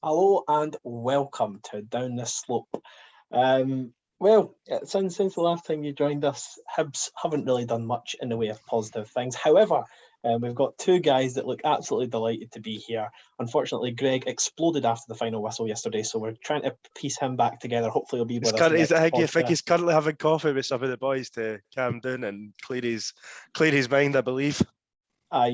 Hello and welcome to Down the Slope. Since the last time you joined us, Hibs haven't really done much in the way of positive things. However, we've got two guys that look absolutely delighted to be here. Unfortunately, Greg exploded after the final whistle yesterday, so we're trying to piece him back together. Hopefully, he'll be with us next I podcast. think he's currently having coffee with some of the boys to calm down and clear his mind, I believe. I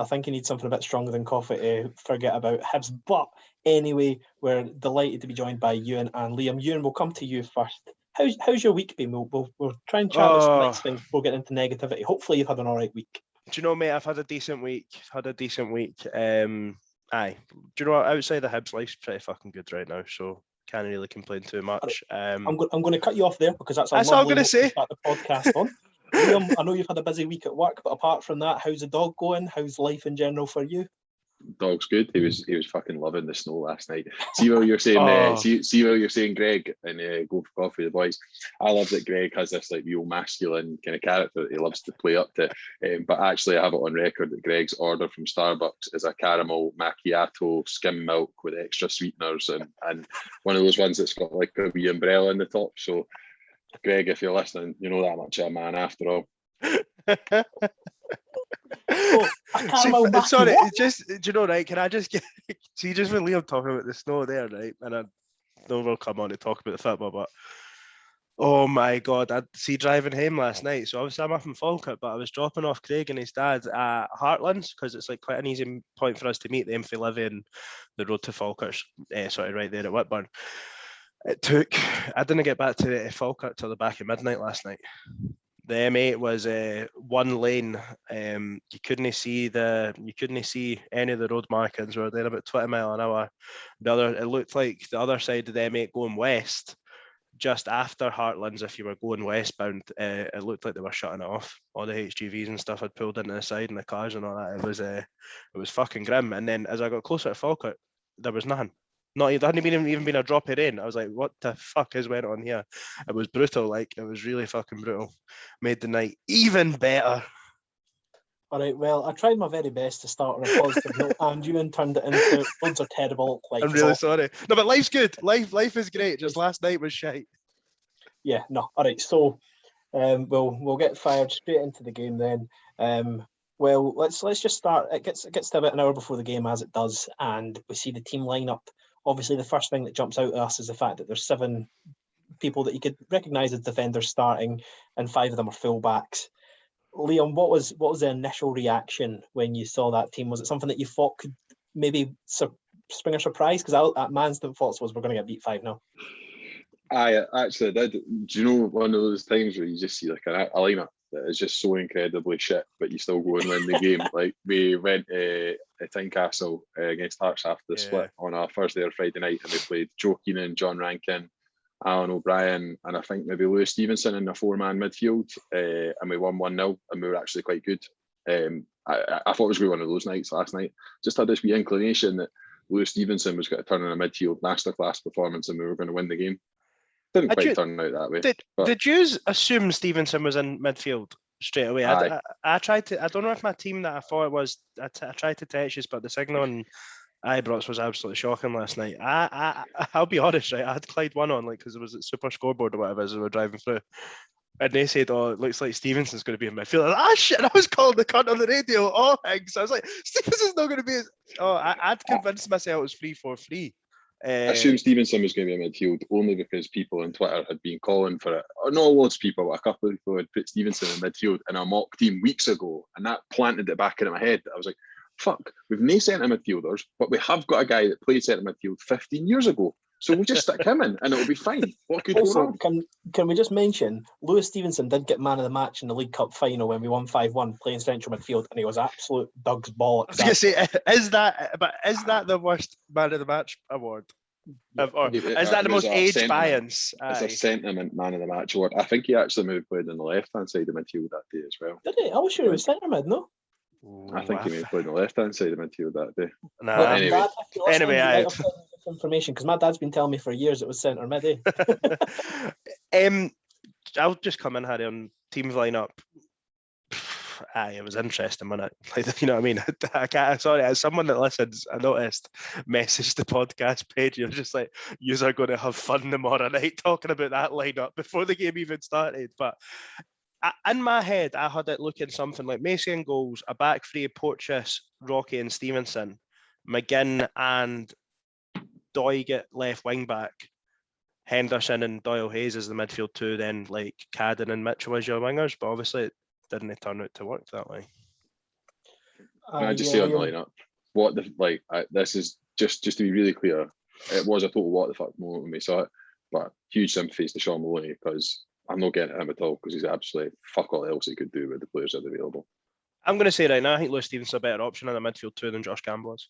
think he needs something a bit stronger than coffee to forget about Hibs. But anyway, we're delighted to be joined by Euan and Liam. Euan, we'll come to you first. How's your week been? We'll try and chat about some nice things before getting into negativity. Hopefully you've had an all right week. Do you know, mate, I've had a decent week. Aye. Do you know what? Outside the Hibs, life's pretty fucking good right now, so can't really complain too much. I'm going to cut you off there because that's all I'm going to say. To start the podcast on. Liam, I know you've had a busy week at work, but apart from that, how's the dog going? How's life in general for you? Dog's good. He was fucking loving the snow last night. See what you're saying. See what you're saying, Greg, and go for coffee, the boys. I love that Greg has this like real masculine kind of character that he loves to play up to. But actually, I have it on record that Greg's order from Starbucks is a caramel macchiato, skim milk with extra sweeteners, and one of those ones that's got like a wee umbrella in the top. So, Greg, if you're listening, you know that much of a man after all. Sorry, just, do you know, right? Can I just get see just when Liam talking about the snow there, right? And I know we'll come on to talk about the football, but oh my god, I see driving home last night. So obviously I'm up in Falkirk, but I was dropping off Craig and his dad at Heartlands because it's like quite an easy point for us to meet them if they live in the road to Falkirk, sort of right there at Whitburn. I didn't get back to Falkirk till the back of midnight last night. The M8 was one lane. You couldn't see any of the road markings. We were there about 20 mile an hour. It looked like the other side of the M8 going west, just after Heartlands. If you were going westbound, it looked like they were shutting it off. All the HGVs and stuff had pulled into the side, and the cars and all that. It was fucking grim. And then as I got closer to Falkirk, there was nothing. There hadn't even been a drop of rain. I was like, what the fuck has went on here? It was brutal. Like, it was really fucking brutal. Made the night even better. All right, well, I tried my very best to start on a positive note, and you turned it into loads of terrible. I'm really sorry. No, but life's good. Life is great. Just last night was shite. Yeah, no. All right, so we'll get fired straight into the game then. Well, let's just start. It gets to about an hour before the game, as it does, and we see the team lineup. Obviously, the first thing that jumps out at us is the fact that there's 7 people that you could recognise as defenders starting, and 5 of them are fullbacks. Liam, what was the initial reaction when you saw that team? Was it something that you thought could maybe spring a surprise? Because my instant thoughts was we're going to get beat 5-0. I actually did. Do you know one of those times where you just see like a lineup that is just so incredibly shit, but you still go and win the game? Like we went to Tynecastle against Hearts after the split on a Thursday or Friday night, and we played Joe Keenan, John Rankin, Alan O'Brien, and I think maybe Lewis Stevenson in a 4-man midfield, and we won 1-0, and we were actually quite good. I thought it was going to be one of those nights last night. Just had this wee inclination that Lewis Stevenson was going to turn in a midfield masterclass performance, and we were going to win the game. Didn't quite turn out that way. Did you assume Stevenson was in midfield straight away? I tried to. I don't know if my team that I thought it was. I tried to text you, but the signal on Ibrox was absolutely shocking last night. I'll be honest, right? I had Clyde 1 on, like, because it was at Super Scoreboard or whatever as we were driving through, and they said, "Oh, it looks like Stevenson's going to be in midfield." Shit! I was calling the cunt on the radio. Oh, Higgs! I was like, Stevenson's not going to be. I'd convinced myself it was 3-4-3. I assumed Stevenson was going to be in midfield only because people on Twitter had been calling for it. Not loads of people, but a couple of people had put Stevenson in midfield in a mock team weeks ago, and that planted it back in my head. I was like, fuck, we've no centre midfielders, but we have got a guy that played centre midfield 15 years ago. So we'll just stick him in and it'll be fine. What could go wrong? Can we just mention, Lewis Stevenson did get man of the match in the League Cup final when we won 5-1 playing central midfield, and he was absolute Doug's bollocks. I was going to say, is that the worst man of the match award? Or is that the most age bias? It's a sentiment man of the match award. I think he actually maybe played on the left-hand side of midfield that day as well. Did he? I was sure he was centre mid, no? I think he may have played on the left-hand side of midfield that day. Nah. But anyway, information, because my dad's been telling me for years it was centre mid. I'll just come in, Harry, on teams lineup. Aye, it was interesting, wasn't it? Like, you know what I mean? I can't. Sorry, as someone that listens, I noticed message the podcast page. You're just like, yous are going to have fun tomorrow night talking about that lineup before the game even started. But in my head, I had it looking something like Macy in goals, a back three, Porteous, Rocky, and Stevenson, McGinn and Doigett left wing back, Henderson and Doyle Hayes as the midfield two, then like Cadden and Mitchell as your wingers. But obviously, it didn't turn out to work that way. Can I just say on the lineup, what the this is just to be really clear, it was a total what the fuck moment when we saw it, but huge sympathies to Sean Maloney because I'm not getting at him at all because he's absolutely fuck all else he could do with the players that are available. I'm going to say right now, I think Lewis Stevenson's a better option in the midfield two than Josh Campbell is.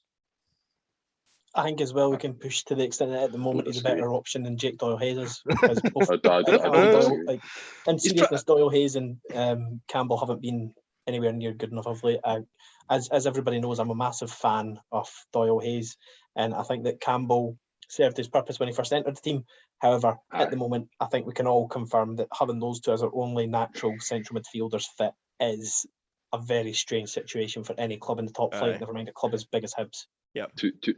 I think as well we can push to the extent that at the moment he's a better option than Jake Doyle Hayes is. Because in seriousness, Doyle Hayes and Campbell haven't been anywhere near good enough of late. As everybody knows, I'm a massive fan of Doyle Hayes, and I think that Campbell served his purpose when he first entered the team. However, at the moment, I think we can all confirm that having those two as our only natural central midfielders fit is a very strange situation for any club in the top flight, never mind a club as big as Hibs. Yeah.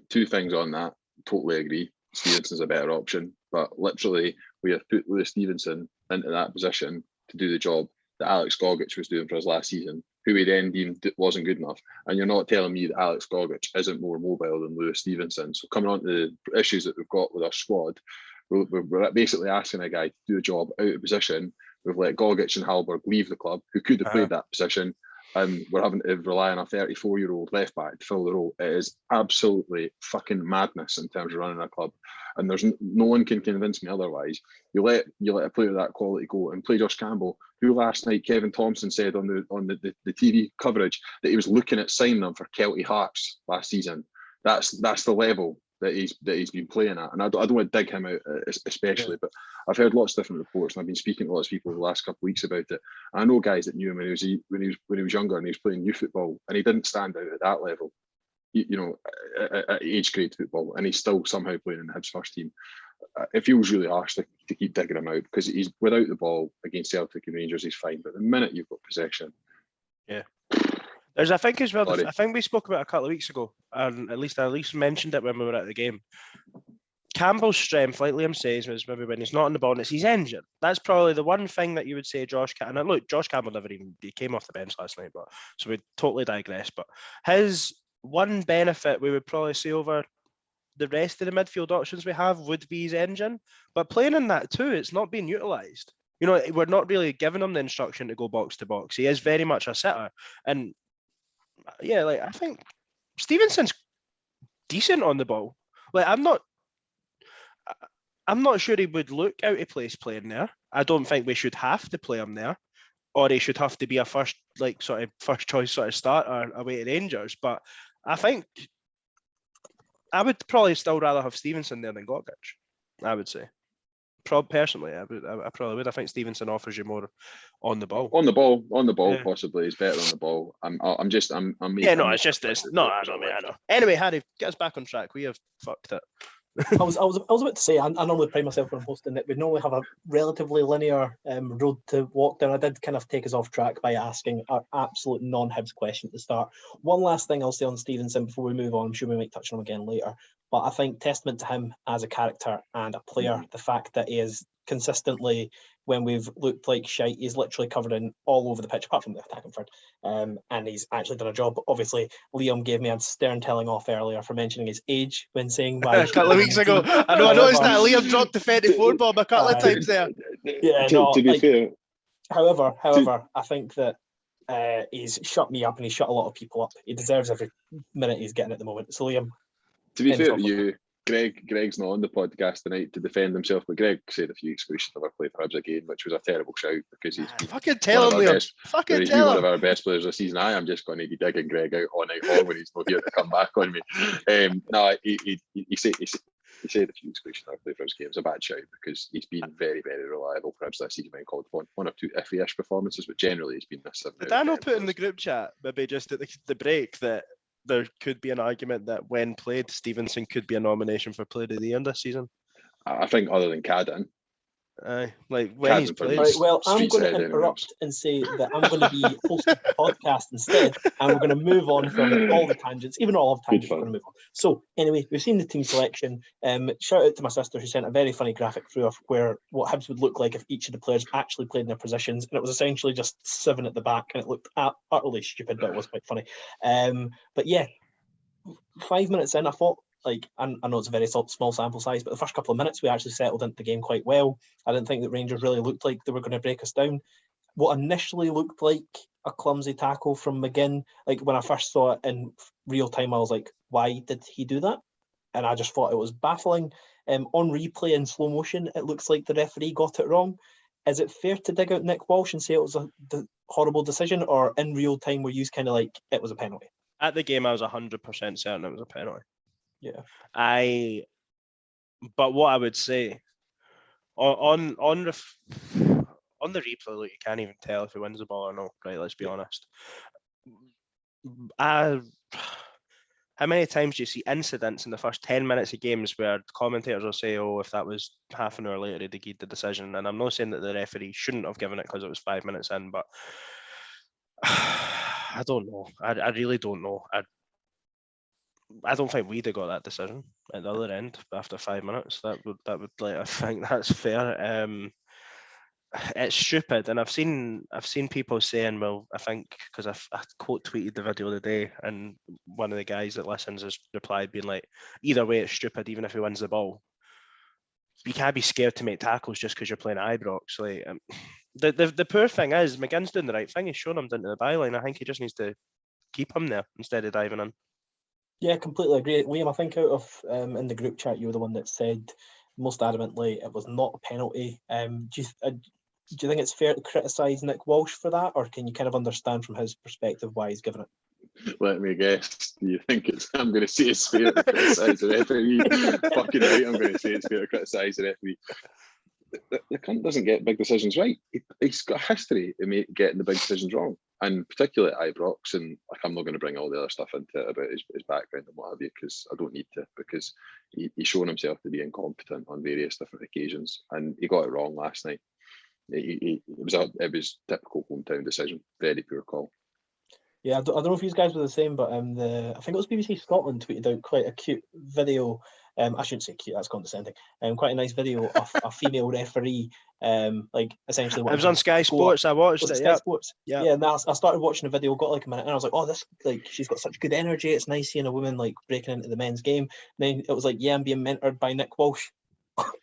Two things on that. Totally agree. Stevenson's a better option, but literally we have put Lewis Stevenson into that position to do the job that Alex Gogic was doing for us last season, who we then deemed wasn't good enough. And you're not telling me that Alex Gogic isn't more mobile than Lewis Stevenson. So coming on to the issues that we've got with our squad, we're basically asking a guy to do a job out of position. We've let Gogic and Halberg leave the club, who could have played that position, and we're having to rely on a 34-year-old left back to fill the role. It is absolutely fucking madness in terms of running a club, and there's no one can convince me otherwise. You let a player of that quality go and play Josh Campbell, who last night Kevin Thompson said on the TV coverage that he was looking at signing him for Kelty Hearts last season. That's the level that he's been playing at, and I don't want to dig him out especially, but I've heard lots of different reports, and I've been speaking to lots of people over the last couple of weeks about it. And I know guys that knew him when he was younger and he was playing youth football, and he didn't stand out at that level, at age grade football, and he's still somehow playing in the Hibs first team. It feels really harsh to keep digging him out because he's without the ball against Celtic and Rangers, he's fine, but the minute you've got possession, There's, I think as well, I think we spoke about it a couple of weeks ago, and at least mentioned it when we were at the game. Campbell's strength, like Liam says, was maybe when he's not on the ball and it's his engine. That's probably the one thing that you would say Josh Campbell, and look, Josh Campbell he came off the bench last night, but so we totally digress. But his one benefit we would probably see over the rest of the midfield options we have would be his engine. But playing in that too, it's not being utilised. We're not really giving him the instruction to go box to box. He is very much a sitter. And I think Stevenson's decent on the ball. I'm not sure he would look out of place playing there. I don't think we should have to play him there, or he should have to be a first choice sort of starter away to Rangers. But I think I would probably still rather have Stevenson there than Gogic. I would say. Personally, I probably would. I think Stevenson offers you more on the ball. On the ball, possibly is better on the ball. I know. Anyway, Harry, get us back on track. We have fucked it. I was about to say, I normally pride myself on hosting that we normally have a relatively linear road to walk down. I did kind of take us off track by asking an absolute non-Hibs question to start. One last thing I'll say on Stevenson before we move on. I'm sure we might touch on him again later. But I think testament to him as a character and a player, the fact that he is consistently, when we've looked like shite, he's literally covered in all over the pitch, apart from the attacking third. And he's actually done a job. Obviously, Liam gave me a stern telling off earlier for mentioning his age when saying why. A couple of weeks ago. I noticed that Liam dropped the 34 bomb a couple of times there. Yeah, to be fair. However, I think that he's shut me up and he's shut a lot of people up. He deserves every minute he's getting at the moment. So, Liam. To be fair to you, Greg's not on the podcast tonight to defend himself, but Greg said a few exclusions never played for Hibs again, which was a terrible shout because he's been fucking tell him, Liam. Fucking tell him. One of our best players this season. I am just going to be digging Greg out all night long when he's not here to come back on me. He said a few exclusions never played for Hibs games. A bad shout because he's been very, very reliable for Hibs this season. When called upon one or two iffy-ish performances, but generally he's been this. Did I not put in the group chat maybe just at the break that there could be an argument that when played, Stevenson could be a nomination for Player of the Year this season? I think other than Cadden. Like when he's Cadman played. Right, well, I'm Streets going to ahead anyone interrupt else. and say that I'm going to be hosting the podcast instead, and we're going to move on from all the tangents, even all of tangents. We're going to move on. So, anyway, we've seen the team selection. Shout out to my sister who sent a very funny graphic through of where what Hibs would look like if each of the players actually played in their positions, and it was essentially just 7 at the back, and it looked utterly stupid, but it was quite funny. But yeah, 5 minutes in, I thought, like, I know it's a very small sample size, but the first couple of minutes we actually settled into the game quite well. I didn't think that Rangers really looked like they were going to break us down. What initially looked like a clumsy tackle from McGinn, like when I first saw it in real time, I was like, why did he do that? And I just thought it was baffling. On replay in slow motion, it looks like the referee got it wrong. Is it fair to dig out Nick Walsh and say it was a horrible decision, or in real time were you kind of like, it was a penalty? At the game, I was 100% certain it was a penalty. Yeah. But what I would say on the replay, look, you can't even tell if he wins the ball or not. Right? Let's be honest. How many times do you see incidents in the first 10 minutes of games where commentators will say, "Oh, if that was half an hour later, he'd have given the decision." And I'm not saying that the referee shouldn't have given it because it was 5 minutes in, but I don't know. I really don't know. I don't think we'd have got that decision at the other end after 5 minutes. That would like, I think that's fair. It's stupid, and I've seen people saying, well, I think because I quote tweeted the video today, and one of the guys that listens has replied being like, either way it's stupid, even if he wins the ball. You can't be scared to make tackles just because you're playing Ibrox. Like the poor thing is, McGinn's doing the right thing. He's shown him down to the byline. I think he just needs to keep him there instead of diving in. Yeah, completely agree. Liam, I think out of in the group chat, you were the one that said most adamantly it was not a penalty. Do you think it's fair to criticise Nick Walsh for that, or can you kind of understand from his perspective why he's given it? Let me guess. Do you think it's? I'm going to say it's fair to criticise the referee. Fucking right, I'm going to say it's fair to criticise the referee. The cunt doesn't get big decisions right. He's got a history of getting the big decisions wrong, and particularly at Ibrox. And like, I'm not going to bring all the other stuff into it about his background and what have you, because I don't need to, because he's shown himself to be incompetent on various different occasions, and he got it wrong last night. It was typical hometown decision. Very poor call. Yeah, I don't know if you guys were the same, but I think it was BBC Scotland tweeted out quite a cute video. I shouldn't say cute, that's condescending. Quite a nice video of a female referee, like essentially. It was on Sky Sports. I watched it. Sky Sports. Yeah. Yeah. And I started watching the video, got like a minute, and I was like, oh, this, like, she's got such good energy. It's nice seeing a woman like breaking into the men's game. And then it was like, yeah, I'm being mentored by Nick Walsh.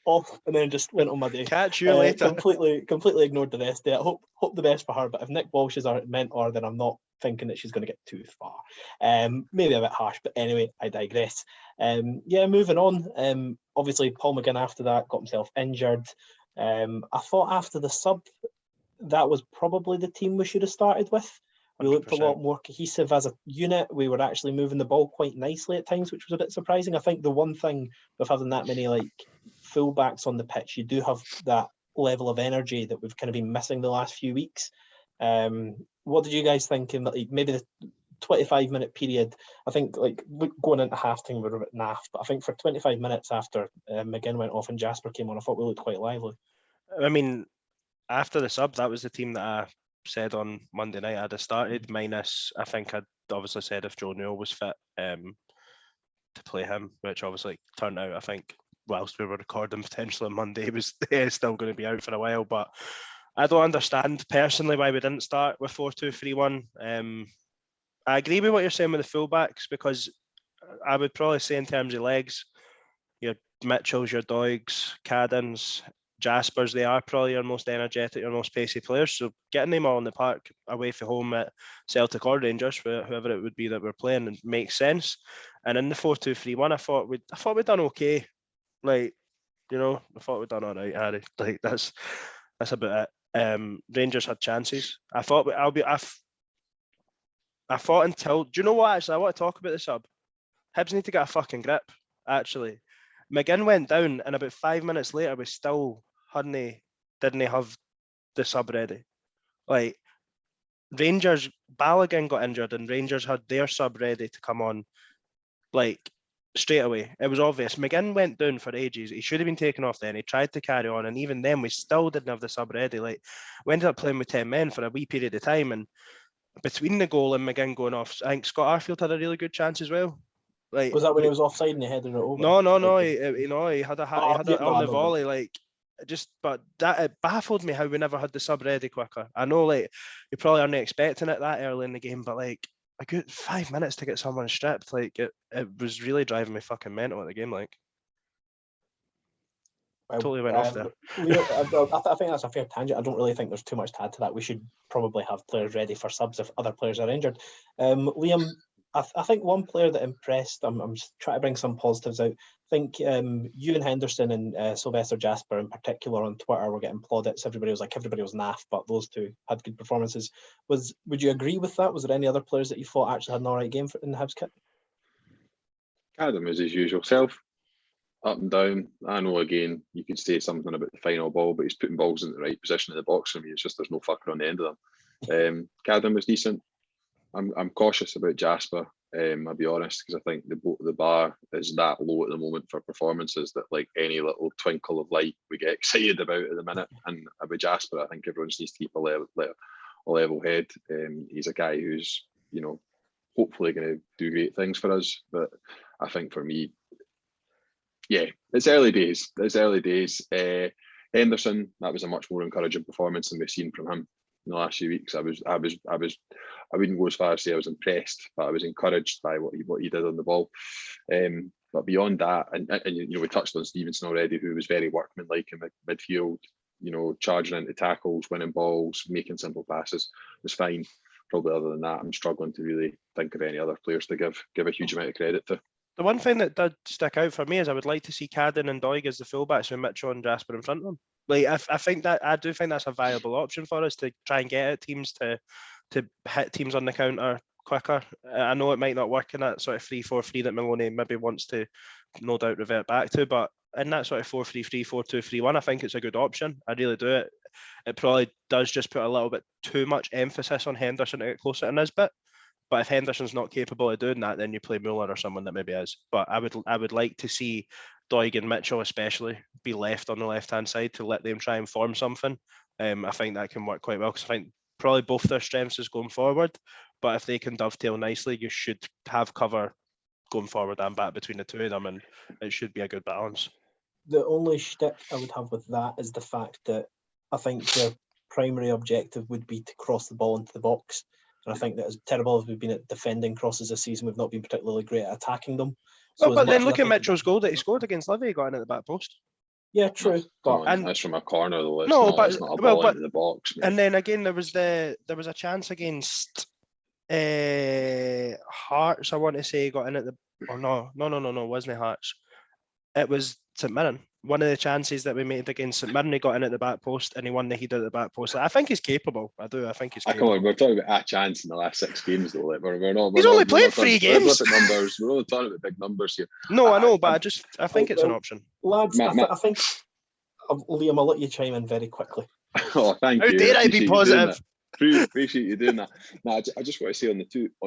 Off, and then just went on my day. Catch you later. Completely ignored the rest of it. I hope the best for her. But if Nick Walsh is our mentor, then I'm not thinking that she's going to get too far. Maybe a bit harsh, but anyway, I digress. Moving on. Obviously, Paul McGinn after that got himself injured. I thought after the sub, that was probably the team we should have started with. We looked 100%. a lot more cohesive as a unit. We were actually moving the ball quite nicely at times, which was a bit surprising. I think the one thing with having that many like fullbacks on the pitch, you do have that level of energy that we've kind of been missing the last few weeks. What did you guys think in like maybe the 25-minute period? I think like going into halftime we were a bit naff, but I think for 25 minutes after McGinn went off and Jasper came on, I thought we looked quite lively. I mean, after the sub, that was the team that I said on Monday night I'd have started, minus I think I'd obviously said if Joe Newell was fit to play him, which obviously turned out, I think, whilst we were recording potentially on Monday, he was still going to be out for a while. But I don't understand personally why we didn't start with 4-2-3-1. I agree with what you're saying with the fullbacks, because I would probably say in terms of legs, your Mitchells, your Doigs, Caddens, Jaspers, they are probably your most energetic, your most pacey players. So getting them all in the park away from home at Celtic or Rangers, whoever it would be that we're playing, makes sense. And in the 4-2-3-1, I thought we'd done okay. Like, you know, I thought we'd done all right, Harry. Like that's about it. Rangers had chances. I thought until, do you know what? Actually, I want to talk about the sub. Hibs need to get a fucking grip. Actually, McGinn went down, and about 5 minutes later, we still didn't have the sub ready. Like, Rangers, Balogun got injured, and Rangers had their sub ready to come on. Like, straight away. It was obvious. McGinn went down for ages. He should have been taken off then. He tried to carry on, and even then, we still didn't have the sub ready. Like, we ended up playing with 10 men for a wee period of time, and between the goal and McGinn going off, I think Scott Arfield had a really good chance as well. Like, Was that when he was offside and he headed it over? No. He had it on the know. volley. Like, but that it baffled me how we never had the sub ready quicker. I know, like, you probably aren't expecting it that early in the game, but like, a good 5 minutes to get someone stripped, like, it was really driving me fucking mental at the game. Like, totally went off there. Leo, I think that's a fair tangent. I don't really think there's too much to add to that. We should probably have players ready for subs if other players are injured. Liam, I think one player that impressed, I'm just trying to bring some positives out. I think Euan Henderson and Sylvester Jasper in particular on Twitter were getting plaudits. Everybody was naff, but those two had good performances. Would you agree with that? Was there any other players that you thought actually had an all right game in the Hibs kit? Adam is his usual self, up and down. I know, again, you could say something about the final ball, but he's putting balls in the right position in the box for me. It's just there's no fucker on the end of them. Cadden was decent. I'm cautious about Jasper. I'll be honest, because I think the bar is that low at the moment for performances that, like, any little twinkle of light we get excited about at the minute. And about Jasper, I think everyone needs to keep a level head. He's a guy who's, hopefully going to do great things for us. But I think for me, yeah, it's early days. Henderson, that was a much more encouraging performance than we've seen from him in the last few weeks. I wouldn't go as far as say I was impressed, but I was encouraged by what he did on the ball. But beyond that, and we touched on Stevenson already, who was very workmanlike in midfield, charging into tackles, winning balls, making simple passes, was fine. Probably other than that, I'm struggling to really think of any other players to give a huge amount of credit to. The one thing that did stick out for me is I would like to see Cadden and Doig as the fullbacks with Mitchell and Jasper in front of them. Like, I do think that's a viable option for us to try and get at teams to hit teams on the counter quicker. I know it might not work in that sort of 3-4-3 that Maloney maybe wants to no doubt revert back to, but in that sort of 4-3-3, 4-2-3-1, I think it's a good option. I really do. It probably does just put a little bit too much emphasis on Henderson to get closer to Nisbet. But if Henderson's not capable of doing that, then you play Muller or someone that maybe is. But I would like to see Doig and Mitchell especially be left on the left-hand side to let them try and form something. I think that can work quite well, because I think probably both their strengths is going forward. But if they can dovetail nicely, you should have cover going forward and back between the two of them, and it should be a good balance. The only shtick I would have with that is the fact that I think their primary objective would be to cross the ball into the box. And I think that as terrible as we've been at defending crosses this season, we've not been particularly great at attacking them. So but then look at Mitchell's goal that he scored against Livy, he got in at the back post. Yeah, true. And that's from a corner, though. It's not a ball into the box. Mate. And then again, there was a chance against Hearts. I want to say he got in at the. Or no, wasn't it Hearts? It was St Mirren. One of the chances that we made against St Mirren, he got in at the back post and he won the header at the back post. I think he's capable. I think he's capable. We're talking about a chance in the last 6 games, though. Like, he's only played 3 games. We're only talking about big numbers here. No, I know, but I think it's an option. Lads, I think, Liam, I'll let you chime in very quickly. Oh, thank you. How dare I be positive? Appreciate you doing that. No, I just want to say on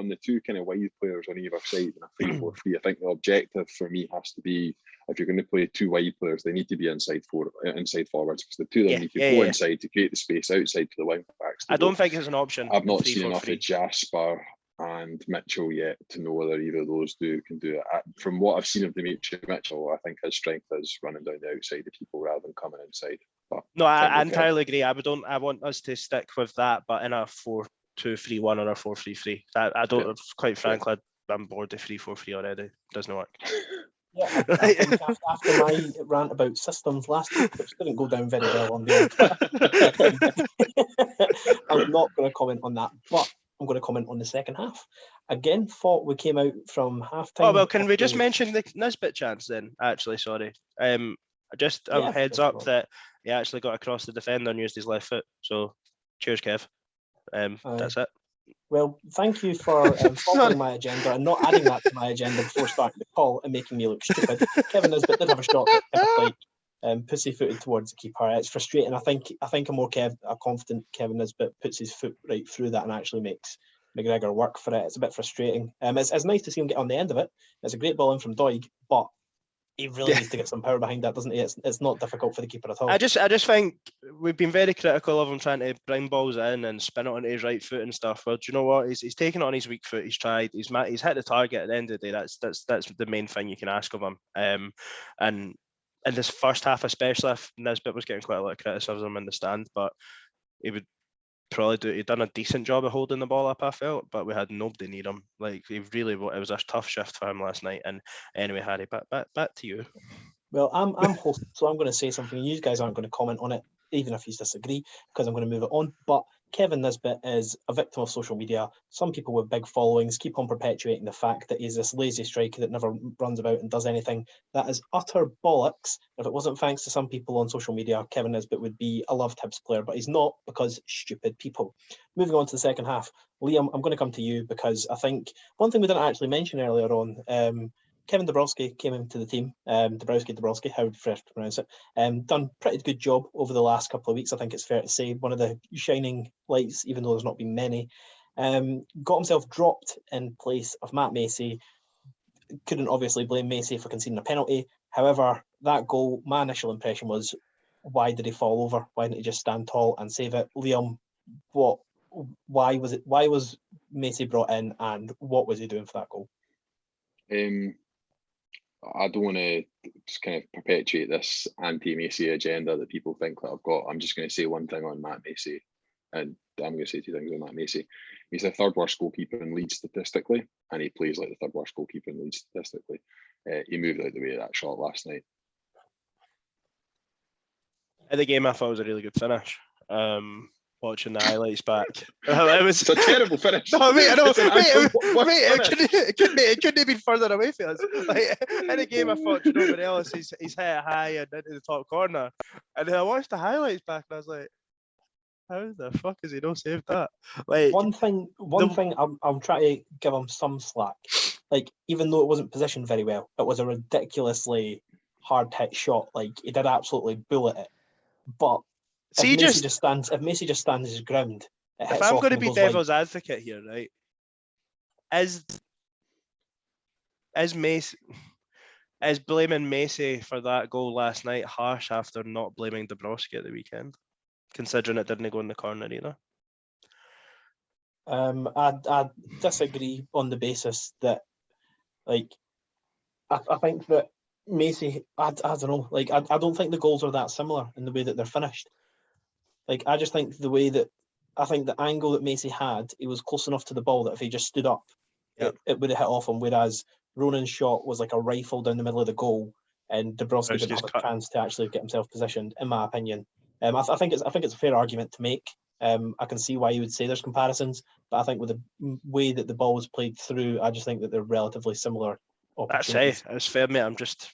the two kind of wide players on either side in a 3-4-3, I think the objective for me has to be, if you're going to play 2 wide players, they need to be inside forwards, because the two of them need to go inside to create the space outside to the wing backs. I don't think it's an option. I've not seen enough of Jasper and Mitchell yet to know whether either of those can do it. From what I've seen of Dimitri Mitchell, I think his strength is running down the outside of people rather than coming inside. But no, I entirely agree. I want us to stick with that, but in a 4-2-3-1 or a 4-3-3. I don't. Quite frankly, I'm bored of 3-4-3 already. It doesn't work. Yeah, I think after my rant about systems last week, which didn't go down very well on the I'm not going to comment on that, but I'm going to comment on the second half. Again, thought we came out from half-time. Oh, well, can we just mention the Nisbet chance then? Actually, sorry. Just a heads up that he actually got across the defender and used his left foot. So, cheers, Kev. That's it. Well, thank you for following my agenda and not adding that to my agenda before starting the call and making me look stupid. Kevin Nisbet did have a shot that pussy-footed towards the keeper. It's frustrating. I think a confident Kevin Nisbet puts his foot right through that and actually makes McGregor work for it. It's a bit frustrating. It's nice to see him get on the end of it. It's a great ball in from Doig, but he really needs to get some power behind that, doesn't he? It's not difficult for the keeper at all. I just think we've been very critical of him trying to bring balls in and spin it onto his right foot and stuff. Well, do you know what? He's taken it on his weak foot. He's tried. He's hit the target at the end of the day. That's the main thing you can ask of him. And in this first half, especially, if Nisbet was getting quite a lot of criticism in the stand, but he would probably he'd done a decent job of holding the ball up, I felt, but we had nobody near him. Like, it was a tough shift for him last night. And anyway, Harry, back to you. Well, I'm host, so I'm going to say something. You guys aren't going to comment on it, even if you disagree, because I'm going to move it on. But Kevin Nisbet is a victim of social media. Some people with big followings keep on perpetuating the fact that he's this lazy striker that never runs about and does anything. That is utter bollocks. If it wasn't thanks to some people on social media, Kevin Nisbet would be a loved Hibs player, but he's not, because stupid people. Moving on to the second half, Liam, I'm going to come to you, because I think one thing we didn't actually mention earlier on, Kevin Dabrowski came into the team. Dabrowski, how would you prefer to pronounce it? Done pretty good job over the last couple of weeks, I think it's fair to say. One of the shining lights, even though there's not been many. Got himself dropped in place of Matt Macey. Couldn't obviously blame Macey for conceding a penalty. However, that goal, my initial impression was, why did he fall over? Why didn't he just stand tall and save it? Liam, why was Macey brought in, and what was he doing for that goal? I don't want to just kind of perpetuate this anti-Macey agenda that people think that I've got. I'm just going to say one thing on Matt Macey, and I'm going to say two things on Matt Macey. He's the third worst goalkeeper in Leeds statistically, and he plays like the third worst goalkeeper in Leeds statistically. He moved out the way of that shot last night. At the game, I thought it was a really good finish. Watching the highlights back, it's a terrible finish. No, mate, I know. It couldn't have been further away from us. Like, in the game, I thought, you know, Morelos, he's hit it high and into the top corner, and then I watched the highlights back, and I was like, how the fuck has he not saved that? Like, one thing, I'm trying to give him some slack. Like, even though it wasn't positioned very well, it was a ridiculously hard hit shot. Like, he did absolutely bullet it, but. If Macey just stands his ground, if I'm going to be devil's advocate here, right, is blaming Macey for that goal last night harsh after not blaming Dabrowski at the weekend, considering it didn't go in the corner either? I disagree on the basis that, like, I think that Macey, I don't know, like, I don't think the goals are that similar in the way that they're finished. Like, I just think the angle that Macey had, he was close enough to the ball that if he just stood up, it would have hit off him. Whereas Ronan's shot was like a rifle down the middle of the goal, and Dabrowski didn't have a chance to actually get himself positioned, in my opinion. I think it's a fair argument to make. I can see why you would say there's comparisons, but I think with the way that the ball was played through, I just think that they're relatively similar. That's fair, mate. I'm just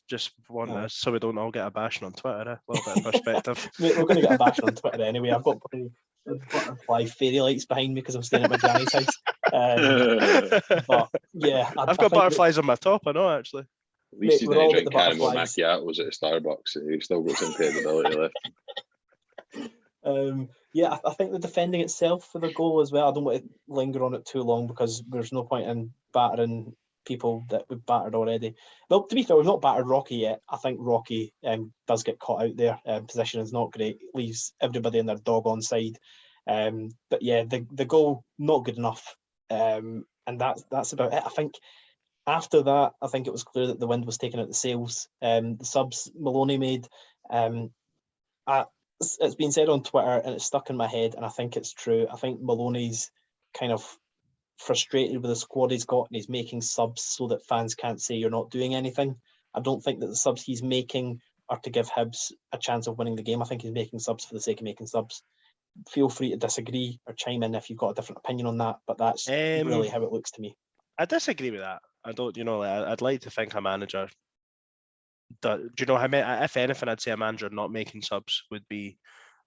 wanting so we don't all get a bashing on Twitter. A little bit of perspective. Mate, we're going to get a bashing on Twitter anyway. I've got butterfly fairy lights behind me because I'm staying at my granny's house. But yeah, I've got butterflies on my top. I know, actually. At least you didn't drink caramel macchiatos at Starbucks. You've still got some credibility left. Yeah, I think the defending itself for the goal as well, I don't want to linger on it too long because there's no point in battering people that we've battered already. Well, to be fair, we've not battered Rocky yet. I think Rocky does get caught out there. Position is not great. Leaves everybody in their dog on side. But yeah, the goal, not good enough. And that's about it. I think after that, I think it was clear that the wind was taken out the sails. The subs Maloney made, it's been said on Twitter and it's stuck in my head, and I think it's true. I think Maloney's kind of frustrated with the squad he's got, and he's making subs so that fans can't say you're not doing anything. I don't think that the subs he's making are to give Hibs a chance of winning the game. I think he's making subs for the sake of making subs. Feel free to disagree or chime in if you've got a different opinion on that, but that's really how it looks to me. I disagree with that. I don't, I'd like to think a manager, if anything, I'd say a manager not making subs would be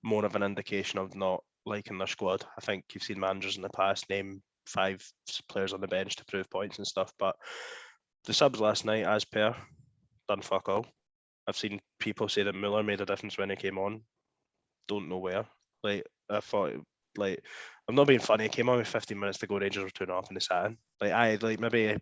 more of an indication of not liking their squad. I think you've seen managers in the past name 5 players on the bench to prove points and stuff, but the subs last night, as per, done fuck all. I've seen people say that Muller made a difference when he came on. Don't know where. Like, I thought like, I'm not being funny. He came on with 15 minutes to go. Rangers were 2-0 and he sat in. Maybe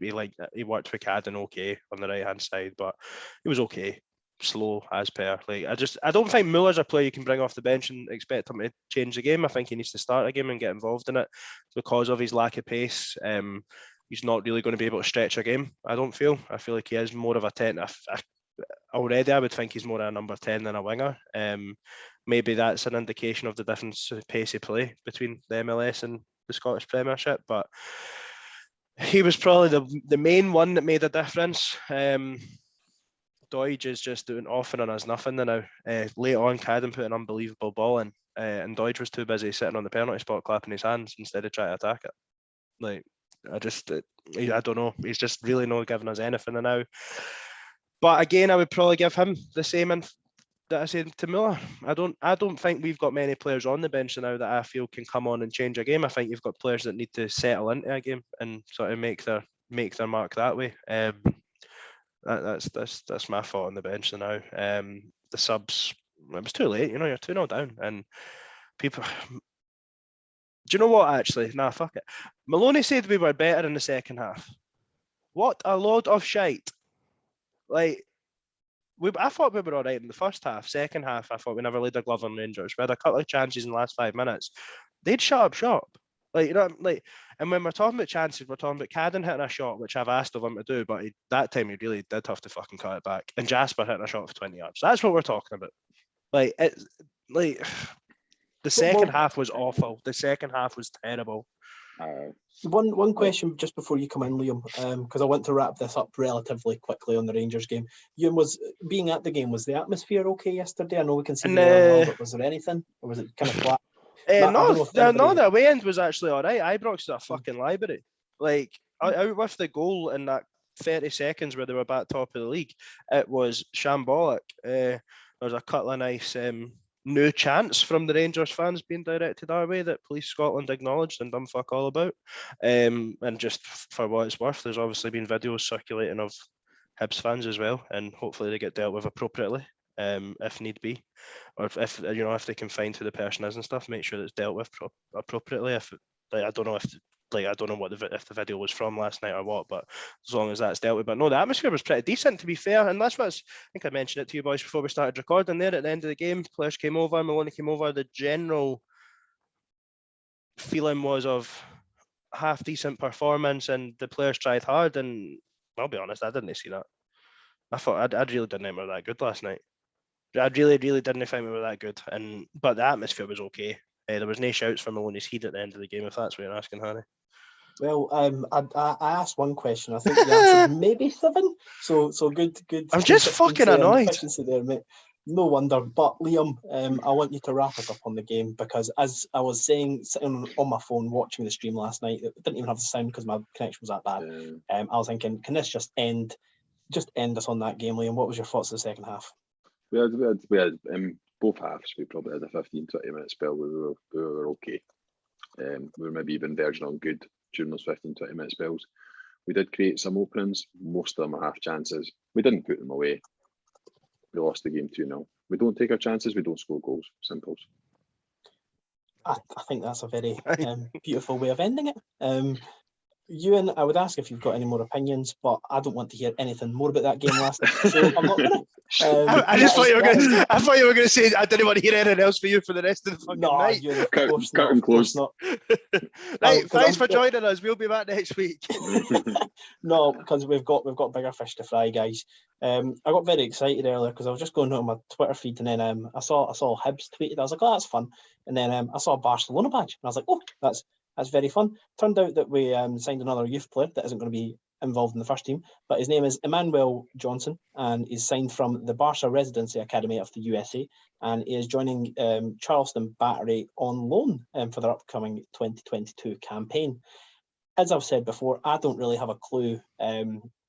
he worked with Cadden okay on the right hand side, but he was okay. Slow as per. I don't think Muller's a player you can bring off the bench and expect him to change the game. I think he needs to start a game and get involved in it because of his lack of pace. He's not really going to be able to stretch a game. I feel like he is more of a 10. Already, I would think he's more a number 10 than a winger. Maybe that's an indication of the difference in pace of play between the MLS and the Scottish Premiership. But he was probably the main one that made a difference. Doidge is just doing off and on as nothing now. Late on, Cadden put an unbelievable ball in, and Doidge was too busy sitting on the penalty spot clapping his hands instead of trying to attack it. I don't know. He's just really not giving us anything now. But again, I would probably give him the same that I said to Miller. I don't think we've got many players on the bench now that I feel can come on and change a game. I think you've got players that need to settle into a game and sort of make their mark that way. That's my thought on the bench now. The subs, it was too late. You're 2-0 down, and people. Do you know what? Actually, nah, fuck it. Maloney said we were better in the second half. What a load of shite! I thought we were all right in the first half. Second half, I thought we never laid a glove on Rangers. We had a couple of chances in the last 5 minutes. They'd shut up shop. And when we're talking about chances, we're talking about Cadden hitting a shot, which I've asked of him to do, but that time he really did have to fucking cut it back. And Jasper hitting a shot for 20 yards. That's what we're talking about. The second half was awful. The second half was terrible. One question just before you come in, Liam, because I want to wrap this up relatively quickly on the Rangers game. Euan, was being at the game, was the atmosphere okay yesterday? I know we can see but was there anything, or was it kind of flat? The away end was actually all right. Ibrox is a fucking library. Out with the goal in that 30 seconds where they were back top of the league, it was shambolic. There was a couple of nice no chance from the Rangers fans being directed our way that Police Scotland acknowledged and done fuck all about. And just for what it's worth, there's obviously been videos circulating of Hibs fans as well, and hopefully they get dealt with appropriately, if need be, or if they can find who the person is and stuff, make sure that it's dealt with appropriately. I don't know if the video was from last night or what, but as long as that's dealt with. But no, the atmosphere was pretty decent, to be fair, and that's what I think I mentioned it to you boys before we started recording there. At the end of the game, players came over, Maloney came over. The general feeling was of half decent performance, and the players tried hard. And I'll be honest, I didn't see that. I thought I really didn't think we were that good last night. I really didn't think we were that good, but the atmosphere was okay. There was no shouts from Maloney's heat at the end of the game, if that's what you're asking, Harry. Well, I asked one question. I think you answered maybe 7. So good. I'm just fucking annoyed. There, mate. No wonder. But Liam, I want you to wrap us up on the game, because as I was saying, sitting on my phone watching the stream last night, it didn't even have the sound because my connection was that bad. I was thinking, can this just end us on that game, Liam? What was your thoughts of the second half? We had both halves. We probably had a 15-20 minute spell where we were okay. We were maybe even verging on good during those 15-20 minute spells. We did create some openings. Most of them are half chances. We didn't put them away. We lost the game 2-0. We don't take our chances. We don't score goals. Simples. I think that's a very beautiful way of ending it. Euan, I would ask if you've got any more opinions, but I don't want to hear anything more about that game last night, so I'm not going to. I thought you were going to say I didn't want to hear anything else for you for the rest of the fucking night. Euan, Cut and close. Right, thanks for joining us. We'll be back next week. No, because we've got bigger fish to fry, guys. I got very excited earlier because I was just going on my Twitter feed, and then I saw Hibs tweeted. I was like, oh, that's fun. And then I saw a Barcelona badge, and I was like, oh, that's very fun. Turned out that we signed another youth player that isn't going to be involved in the first team, but his name is Emmanuel Johnson, and he's signed from the Barca Residency Academy of the USA, and he is joining Charleston Battery on loan for their upcoming 2022 campaign. As I've said before, I don't really have a clue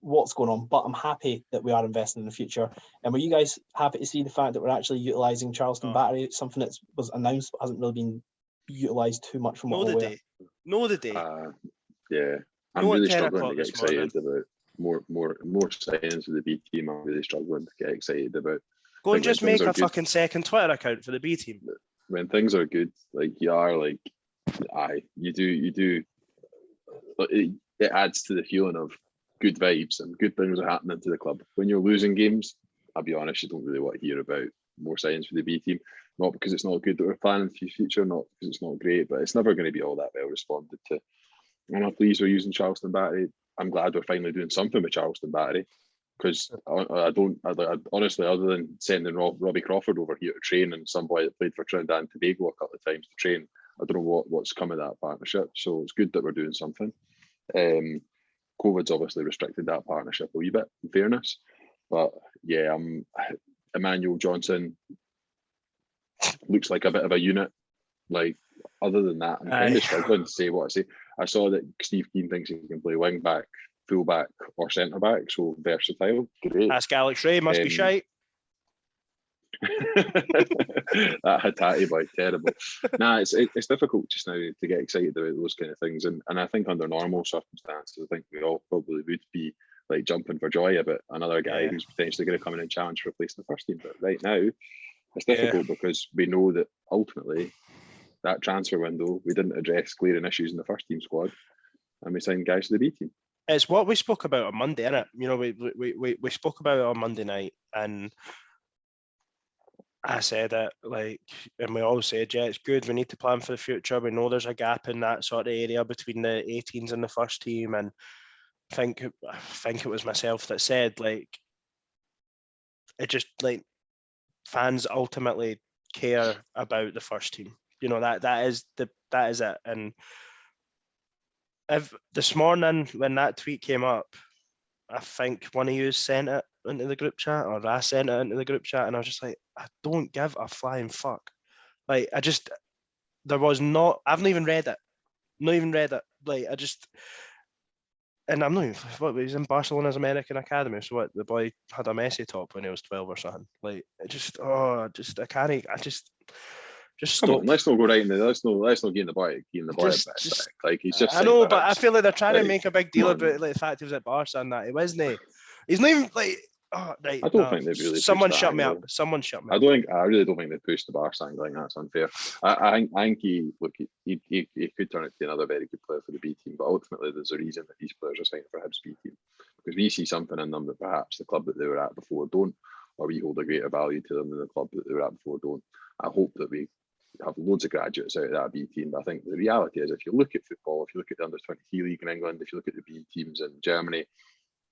what's going on, but I'm happy that we are investing in the future. And were you guys happy to see the fact that we're actually utilising Charleston Battery, something that was announced but hasn't really been utilised too much from what we're aware? Know the day. Yeah. I'm really struggling to get excited about more signings for the B team. I'm really struggling to get excited about. Go and just make a fucking second Twitter account for the B team. When things are good, like you are, like Aye, you do. But it adds to the feeling of good vibes and good things are happening to the club. When you're losing games, I'll be honest, you don't really want to hear about more signs for the B team. Not because it's not good that we're planning for the future, not because it's not great, but it's never going to be all that well responded to. I'm not pleased we're using Charleston Battery. I'm glad we're finally doing something with Charleston Battery, because I honestly, other than sending Robbie Crawford over here to train and some boy that played for Trinidad and Tobago a couple of times to train, I don't know what's come of that partnership. So it's good that we're doing something. COVID's obviously restricted that partnership a wee bit, in fairness. But yeah, Emmanuel Johnson looks like a bit of a unit. Like, other than that, I'm kind of struggling to say what I say. I saw that Steve Keane thinks he can play wing back, full back, or centre back, so versatile. Great. Ask Alex Ray, must be shite. That Hattati boy, terrible. Nah, it's difficult just now to get excited about those kind of things, and I think under normal circumstances, I think we all probably would be like jumping for joy about another guy who's potentially going to come in and challenge for a place in the first team. But right now, it's difficult because we know that ultimately that transfer window, we didn't address glaring issues in the first team squad, and we signed guys to the B team. It's what we spoke about on Monday, innit? You know, we spoke about it on Monday night, and I said it, like, and we all said, yeah, it's good. We need to plan for the future. We know there's a gap in that sort of area between the 18s and the first team, and I think it was myself that said, like, it just, like, fans ultimately care about the first team. You know, that is it. And if this morning when that tweet came up, I think one of you sent it into the group chat, or I sent it into the group chat, and I was just like, I don't give a flying fuck. Like, I've not even read it. Not even read it. Like, and I'm not even, what, he was in Barcelona's American Academy, so what, the boy had a Messi top when he was 12 or something. Like, I just Come on, let's not go right in there. Let's not get in the boy. Like, he's just. I know, but I feel like they're trying to make a big deal about, like, the fact he was at Barca and that he wasn't. He's not even, like. Oh, right. I don't think they've really. Someone shut me up. Someone shut me up. I really don't think they pushed the Barca angle. I think that's unfair. I think he could turn it to another very good player for the B team, but ultimately there's a reason that these players are signing for Hibs B team, because we see something in them that perhaps the club that they were at before don't, or we hold a greater value to them than the club that they were at before don't. I hope that we have loads of graduates out of that B team, but I think the reality is, if you look at football, if you look at the under-23 league in England, if you look at the B teams in Germany,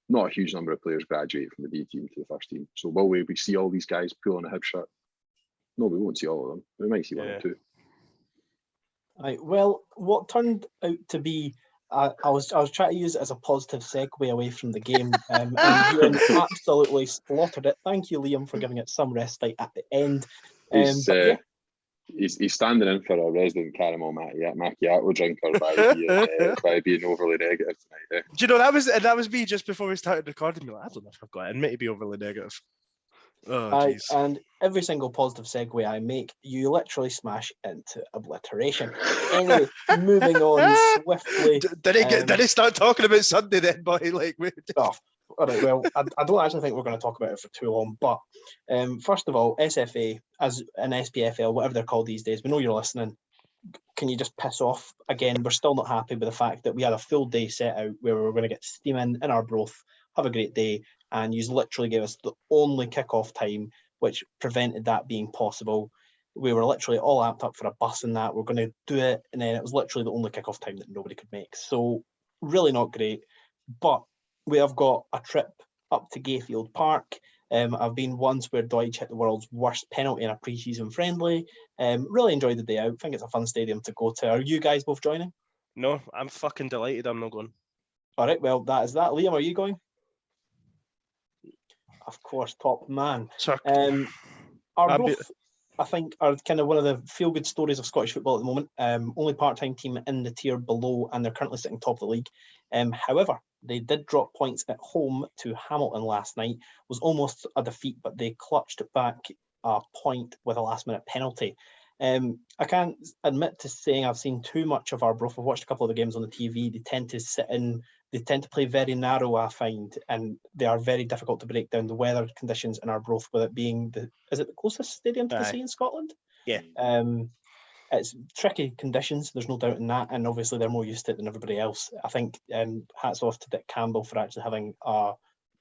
not a huge number of players graduate from the B team to the first team. So will we see all these guys pulling a Hibs shirt? No, we won't see all of them. We might see one or two. Right. Well, what turned out to be, I was trying to use it as a positive segue away from the game, and Euan absolutely slaughtered it. Thank you, Liam, for giving it some respite at the end. He's standing in for a resident caramel macchiato drinker by being overly negative tonight. Do you know, that was me just before we started recording. I don't know if I've got it in me to be overly negative. Oh, jeez. And every single positive segue I make, you literally smash into obliteration. Anyway, moving on swiftly. Did he start talking about Sunday then, boy? Like, all right, well, I don't actually think we're going to talk about it for too long, but first of all, SFA, as an SPFL, whatever they're called these days, we know you're listening. Can you just piss off? Again, we're still not happy with the fact that we had a full day set out where we were going to get steaming in our broth, have a great day, and you literally gave us the only kick-off time, which prevented that being possible. We were literally all amped up for a bus and that. We're going to do it, and then it was literally the only kick-off time that nobody could make. So, really not great, but we have got a trip up to Gayfield Park. I've been once where Deutsch hit the world's worst penalty in a pre-season friendly. Really enjoyed the day out. I think it's a fun stadium to go to. Are you guys both joining? No, I'm fucking delighted I'm not going. All right, well, that is that. Liam, are you going? Of course, top man. Sure. I think, are kind of one of the feel-good stories of Scottish football at the moment. Only part-time team in the tier below, and they're currently sitting top of the league. However, they did drop points at home to Hamilton last night. It was almost a defeat, but they clutched back a point with a last-minute penalty. I can't admit to saying I've seen too much of Arbroath. I've watched a couple of the games on the TV. They tend to play very narrow, I find, and they are very difficult to break down. The weather conditions in Arbroath, with it being is it the closest stadium to the sea in Scotland? Yeah. it's tricky conditions. There's no doubt in that, and obviously they're more used to it than everybody else. I think hats off to Dick Campbell for actually having a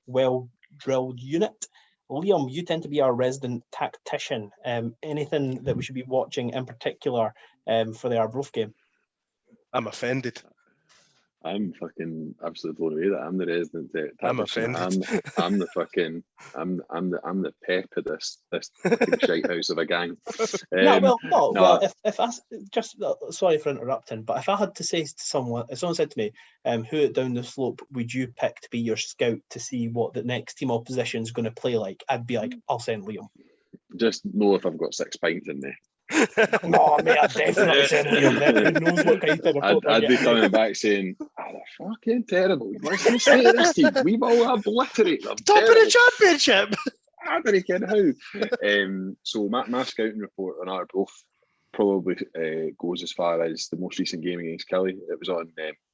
well-drilled unit. Liam, you tend to be our resident tactician. Anything that we should be watching in particular for the Arbroath game? I'm offended. I'm fucking absolutely blown away that I'm the resident tactician. I'm offended. I'm the pep of this fucking shite house of a gang. Well, if I just sorry for interrupting, but if I had to say to someone, if someone said to me, who down the slope would you pick to be your scout to see what the next team opposition is going to play like, I'd be like, I'll send Liam. Just know if I've got 6 pints in there. No, mate, I'd definitely send Liam. Who knows what kind of report I'd be coming back saying, they're fucking terrible. What's the state of this team? We've all obliterated them. Top of the championship. I don't care how. So my scouting report on Arbroath probably goes as far as the most recent game against Kelly. It was on,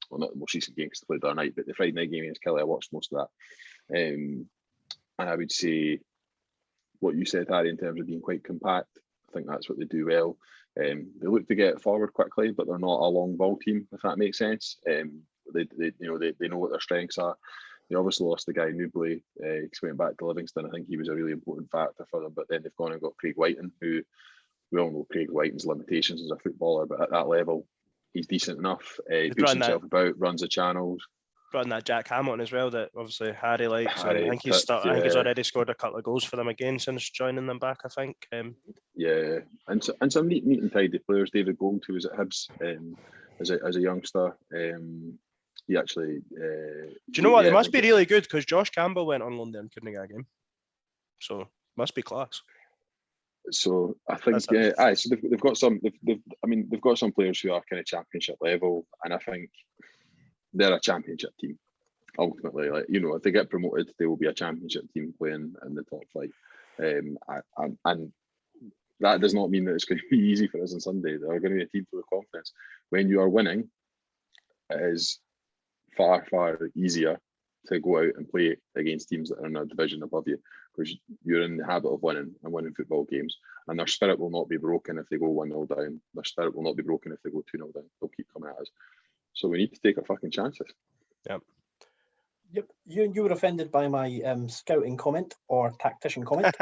well, not the most recent game because they played the other night, but the Friday night game against Kelly, I watched most of that. And I would say what you said, Harry, in terms of being quite compact. I think that's what they do well. They look to get forward quickly, but they're not a long ball team, if that makes sense. They know what their strengths are. They obviously lost the guy Newbley. He went back to Livingston. I think he was a really important factor for them. But then they've gone and got Craig Whiting, who we all know Craig Whiting's limitations as a footballer, but at that level, he's decent enough. He puts himself about, runs the channels. Brought in that Jack Hamilton as well that obviously Harry likes. I think he's already scored a couple of goals for them again since joining them back, I think. Yeah, and some neat and tidy players. David Gold, who was at Hibs as a youngster, he actually. Do you know what? They must be really good because Josh Campbell went on loan there and couldn't get a game. So must be class. So I think so they've got some. They've got some players who are kind of championship level, and I think they're a championship team. Ultimately, if they get promoted, they will be a championship team playing in the top flight. And that does not mean that it's going to be easy for us on Sunday. They're going to be a team full of confidence. When you are winning, it is far, far easier to go out and play against teams that are in a division above you, because you're in the habit of winning and winning football games, and their spirit will not be broken if they go 1-0 down. Their spirit will not be broken if they go 2-0 down. They'll keep coming at us. So we need to take our fucking chances. Yep. You were offended by my scouting comment or tactician comment.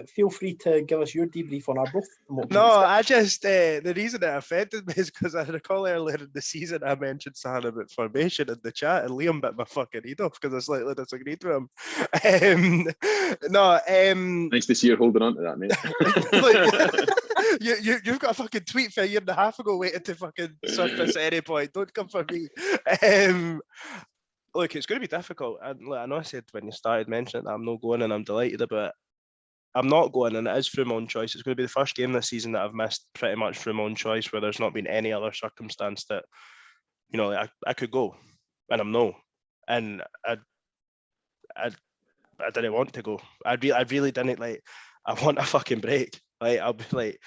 Feel free to give us your debrief on Arbroath. No, I just the reason it offended me is because I recall earlier in the season I mentioned something about formation in the chat, and Liam bit my fucking head off because I slightly disagreed with him. Nice to see you holding on to that, mate. You've got a fucking tweet for a year and a half ago waiting to fucking surface at any point. Don't come for me. Look, it's going to be difficult. And I know I said when you started mentioning that I'm not going, and I'm delighted about it. I'm not going, and it is through my own choice. It's going to be the first game this season that I've missed pretty much through my own choice, where there's not been any other circumstance that, I could go, and I'm no. And I didn't want to go. I really didn't. I want a fucking break. I'll be like,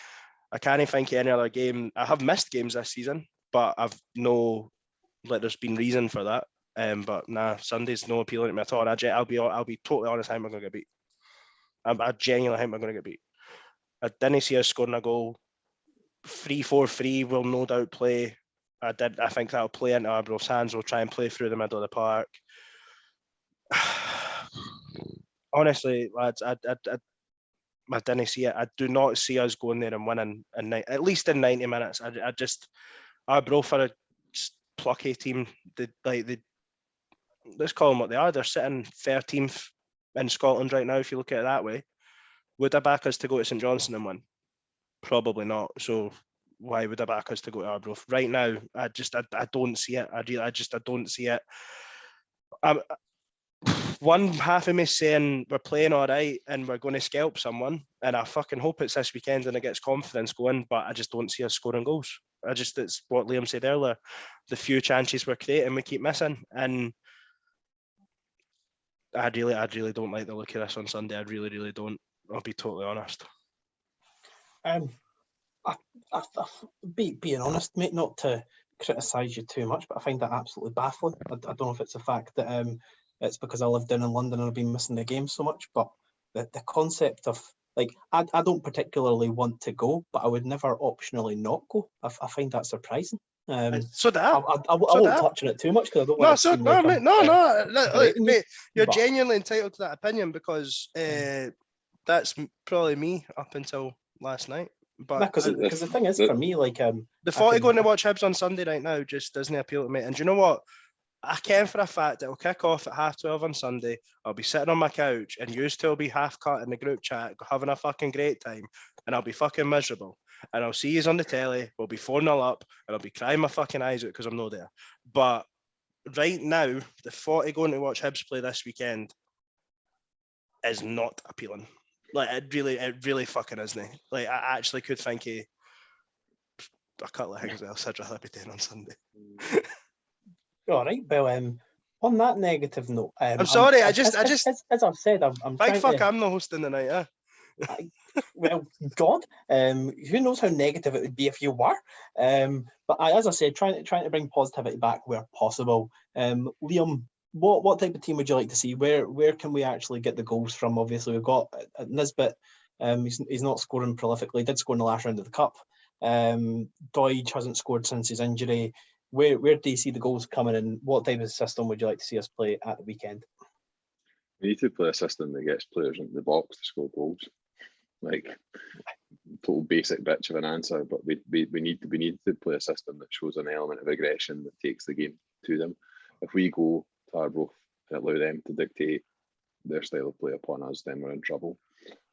I can't think of any other game. I have missed games this season, but I've there's been reason for that. But nah, Sunday's no appealing to me at all. I'll be totally honest. I think we're going to get beat. I genuinely think we're going to get beat. I didn't see us scoring a goal. 3-4-3 will no doubt play. I think that'll play into Arbroath's hands. We'll try and play through the middle of the park. Honestly, lads, I didn't see it. I do not see us going there and winning at least in 90 minutes. Arbroath are a plucky team. Let's call them what they are. They're sitting 13th in Scotland right now, if you look at it that way. Would I back us to go to St Johnstone and win? Probably not. So why would I back us to go to Arbroath? Right now, I don't see it. I don't see it. One half of me saying we're playing all right and we're going to scalp someone, and I fucking hope it's this weekend and it gets confidence going, but I just don't see us scoring goals. It's what Liam said earlier. The few chances we're creating, we keep missing, and I really don't like the look of this on Sunday. I really, really don't. I'll be totally honest. Being honest, mate, not to criticise you too much, but I find that absolutely baffling. I don't know if it's the fact that it's because I live down in London and I've been missing the game so much, but the concept of like I don't particularly want to go, but I would never optionally not go. I find that surprising. So do I. I won't touch on it too much because I don't want to seem like mate, no. Look, berating mate, you're but- genuinely entitled to that opinion because that's probably me up until last night. But because the thing is, for me, like the thought of going to watch Hibs on Sunday right now just doesn't appeal to me. And do you know what? I can for a fact it'll kick off at 12:30 on Sunday. I'll be sitting on my couch and you two will be half cut in the group chat, having a fucking great time, and I'll be fucking miserable. And I'll see yous on the telly, we'll be 4-0 up, and I'll be crying my fucking eyes out because I'm not there. But right now, the thought of going to watch Hibs play this weekend is not appealing. Like it really fucking isn't. Like I actually could think of a couple of things else I'd rather be doing on Sunday. All right, well, on that negative note, I'm sorry. I just as I've said, I'm thank fuck I'm not hosting the night. Well, God, who knows how negative it would be if you were. But as I said, trying to bring positivity back where possible. Liam, what type of team would you like to see? Where can we actually get the goals from? Obviously, we've got Nisbet. He's not scoring prolifically. He did score in the last round of the cup. Doige hasn't scored since his injury. Where do you see the goals coming in? What type of system would you like to see us play at the weekend? We need to play a system that gets players into the box to score goals. Like total basic bitch of an answer, but we need to play a system that shows an element of aggression that takes the game to them. If we go to Arbroath and allow them to dictate their style of play upon us, then we're in trouble.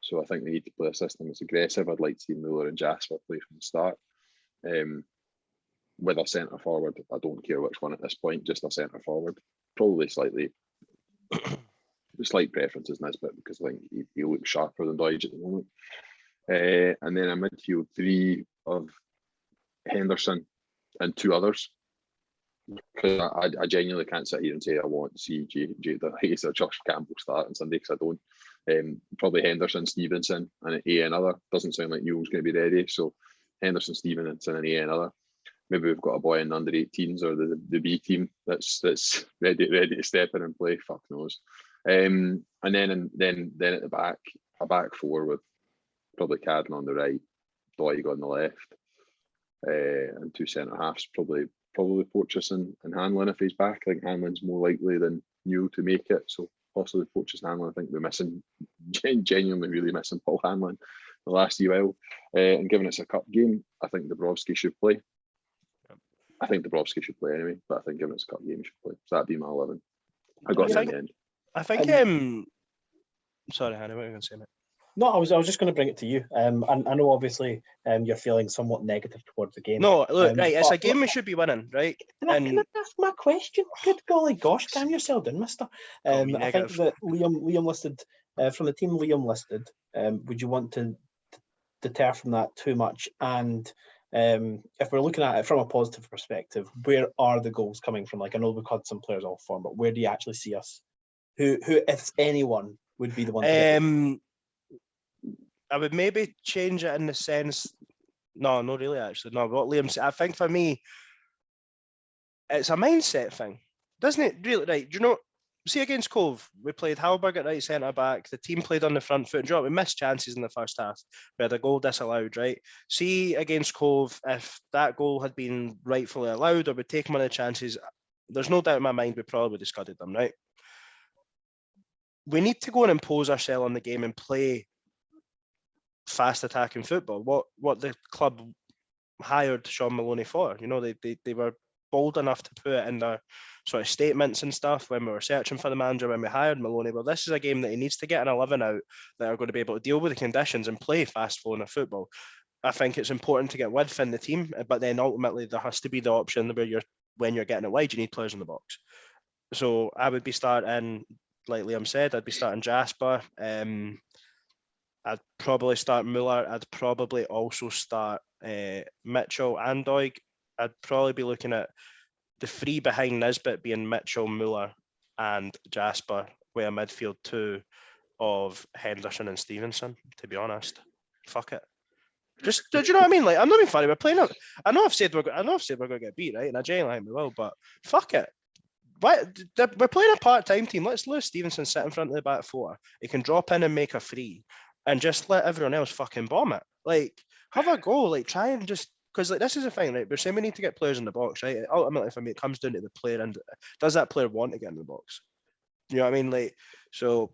So I think we need to play a system that's aggressive. I'd like to see Muller and Jasper play from the start. With a centre forward, I don't care which one at this point, just a centre forward. Probably slightly slight preference is Nisbet because I think he looks sharper than Doige at the moment. And then a midfield three of Henderson and two others. Because I genuinely can't sit here and say I want to see Jada Hayes or Josh Campbell start on Sunday because I don't. Probably Henderson, Stevenson, and another. Doesn't sound like Newell's going to be ready. So Henderson, Stevenson, and another. Maybe we've got a boy in the under 18s or the B team that's ready to step in and play. Fuck knows. And then at the back, a back four with probably Cadden on the right, Doig on the left, and two centre halves. Probably Porteous and Hanlon if he's back. I think Hanlon's more likely than Newell to make it. So possibly Porteous and Hanlon. I think we're missing, genuinely really missing Paul Hanlon the last while. And given it's a cup game, I think Dabrowski should play. I think Dabrowski should play anyway, but I think given it's a cup game, he should play. So that'd be my 11. I got it in the end. I think. Sorry, Hannah, what were you going to say, mate? No, I was just going to bring it to you. I know obviously you're feeling somewhat negative towards the game. No, look, right, it's a game we should be winning, right? Can I ask my question? Good golly gosh, calm yourself down, mister. I think that Liam listed, from the team Liam listed, would you want to deter from that too much? And if we're looking at it from a positive perspective, where are the goals coming from? Like, I know we've had some players off form, but where do you actually see us? Who, if anyone, would be the one? I would maybe change it in the sense. No, not really. Actually, no. What Liam said, I think for me, it's a mindset thing, doesn't it? Really, right? Do you know? See, against Cove, we played Halberg at right centre back. The team played on the front foot. And do you know what? We missed chances in the first half. We had a goal disallowed, right? See, against Cove, if that goal had been rightfully allowed or we'd taken one of the chances, there's no doubt in my mind we probably would have scudded them, right? We need to go and impose ourselves on the game and play fast attacking football. What the club hired Sean Maloney for. You know, they were bold enough to put it in their sort of statements and stuff when we were searching for the manager when we hired Maloney. Well, this is a game that he needs to get an 11 out that are going to be able to deal with the conditions and play fast flowing of football. I think it's important to get width in the team, but then ultimately there has to be the option where when you're getting it wide, you need players in the box. So I would be starting, like Liam said, I'd be starting Jasper. I'd probably start Muller. I'd probably also start Mitchell and Doig. I'd probably be looking at the three behind Nisbet being Mitchell, Muller and Jasper with a midfield two of Henderson and Stevenson, to be honest. Fuck it. Just, do you know what I mean? Like, I'm not being funny. We're playing up. I know I've said we're going to get beat, right? And I genuinely think we will, but fuck it. We're playing a part-time team. Let's lose Stevenson sit in front of the back four. He can drop in and make a free. and just let everyone else fucking bomb it. Like, have a go. Like, try and just, because like this is the thing, right? We're saying we need to get players in the box, right? Ultimately, for me, it comes down to the player, and does that player want to get in the box? You know what I mean? Like, so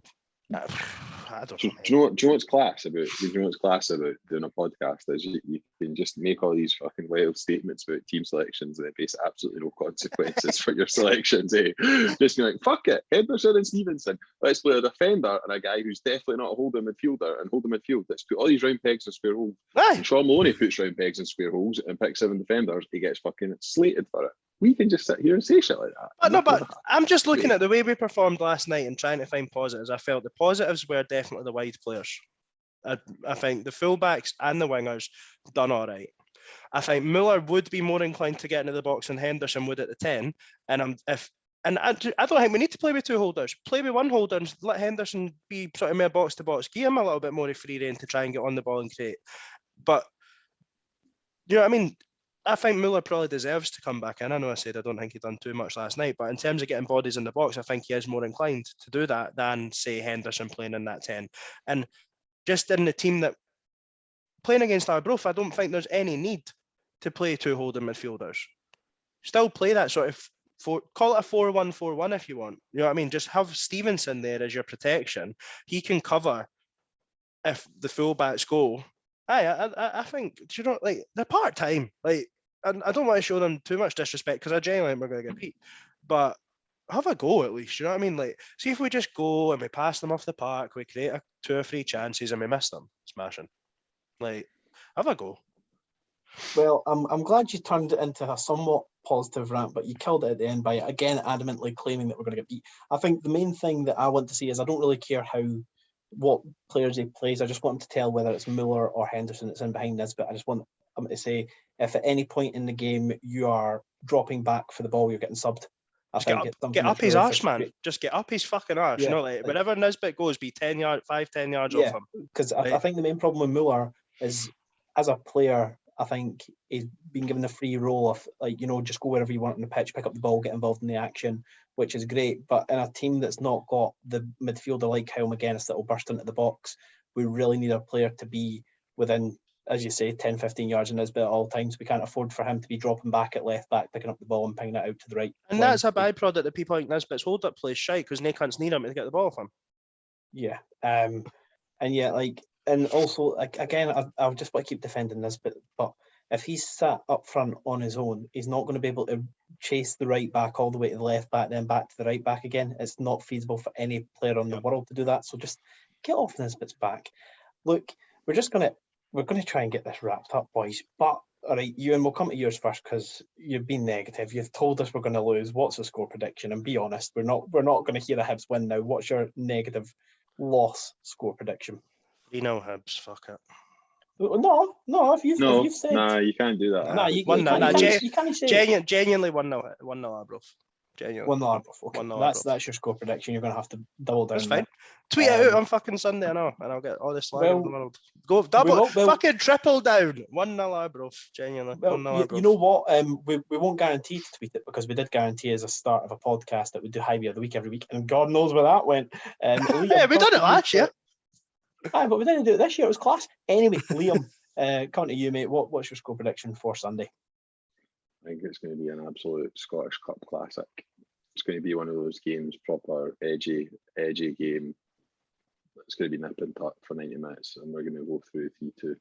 I don't know. Do you know what's class about? Do you know what's class about doing a podcast is you can just make all these fucking wild statements about team selections and it face absolutely no consequences for your selections. Just be like, fuck it, Henderson and Stevenson. Let's play a defender and a guy who's definitely not a holding midfielder and holding midfield. Let's put all these round pegs in square holes. And Sean Maloney puts round pegs in square holes and picks 7 defenders. He gets fucking slated for it. We can just sit here and say shit like that. But I'm just looking at the way we performed last night and trying to find positives. I felt the positives were definitely the wide players. I think the fullbacks and the wingers done all right. I think Muller would be more inclined to get into the box than Henderson would at the 10. I don't think we need to play with 2 holders. Play with 1 holder and let Henderson be sort of more box to box. Give him a little bit more of free rein to try and get on the ball and create. But you know what I mean? I think Muller probably deserves to come back in. I know I said I don't think he done too much last night, but in terms of getting bodies in the box, I think he is more inclined to do that than, say, Henderson playing in that 10. And just in the team that playing against Arbroath, I don't think there's any need to play 2 holding midfielders. Still play that sort of call it a 4-1-4-1 if you want. You know what I mean? Just have Stevenson there as your protection. He can cover if the fullbacks go. I think, you know, like, they're part-time. Like, and I don't want to show them too much disrespect because I genuinely think we're going to get beat. But have a go at least, you know what I mean? Like, see if we just go and we pass them off the park, we create 2 or 3 chances and we miss them. Smashing. Like, have a go. Well, I'm glad you turned it into a somewhat positive rant, but you killed it at the end by, again, adamantly claiming that we're going to get beat. I think the main thing that I want to see is I don't really care what players he plays. I just want him to tell whether it's Muller or Henderson that's in behind this, but I just want him to say if at any point in the game you are dropping back for the ball, you're getting subbed. Get up his arse, man. Just get up his fucking arse. Yeah, you know, like wherever Nisbet goes, be 10 yards off him. Because I think the main problem with Muller is, as a player, I think he's been given the free role of, like, you know, just go wherever you want on the pitch, pick up the ball, get involved in the action, which is great. But in a team that's not got the midfielder like Kyle McGuinness that will burst into the box, we really need a player to be within, as you say, 10, 15 yards in Nisbet at all times. We can't afford for him to be dropping back at left back, picking up the ball and pinging it out to the right. And that's a byproduct that people like Nisbet's hold-up plays shite because no cunts need him to get the ball from. Yeah. And yeah, like, and also, again, I'll just want to keep defending this, but if he's sat up front on his own, he's not going to be able to chase the right back all the way to the left back, then back to the right back again. It's not feasible for any player in the world to do that. So just get off Nisbet's back. Look, we're going to try and get this wrapped up, boys. But all right, Euan, we'll come to yours first because you've been negative. You've told us we're going to lose. What's the score prediction? And be honest, we're not going to hear a Hibs win now. What's your negative loss score prediction? 3-0 Hibs, fuck it. No, if you've said... Nah, you can't do that. Nah, you can't say... Genuinely 1-0 Arbroath. Genuinely. 1-0 Arbroath. Okay. That's your score prediction. You're going to have to double down. That's fine. Tweet it out on fucking Sunday, I know, and I'll get all the slag in the world. Go fucking triple down. 1-0 Arbroath. Genuinely. 1-0 Arbroath. You know what? We won't guarantee to tweet it because we did guarantee as a start of a podcast that we do High View of the Week every week, and God knows where that went. Yeah, we done it last year. Aye, but we didn't do it this year. It was class. Anyway, Liam, coming to you, mate. What's your score prediction for Sunday? I think it's going to be an absolute Scottish Cup classic. It's going to be one of those games, proper edgy game. It's going to be nip and tuck for 90 minutes, and we're going to go through 3-2.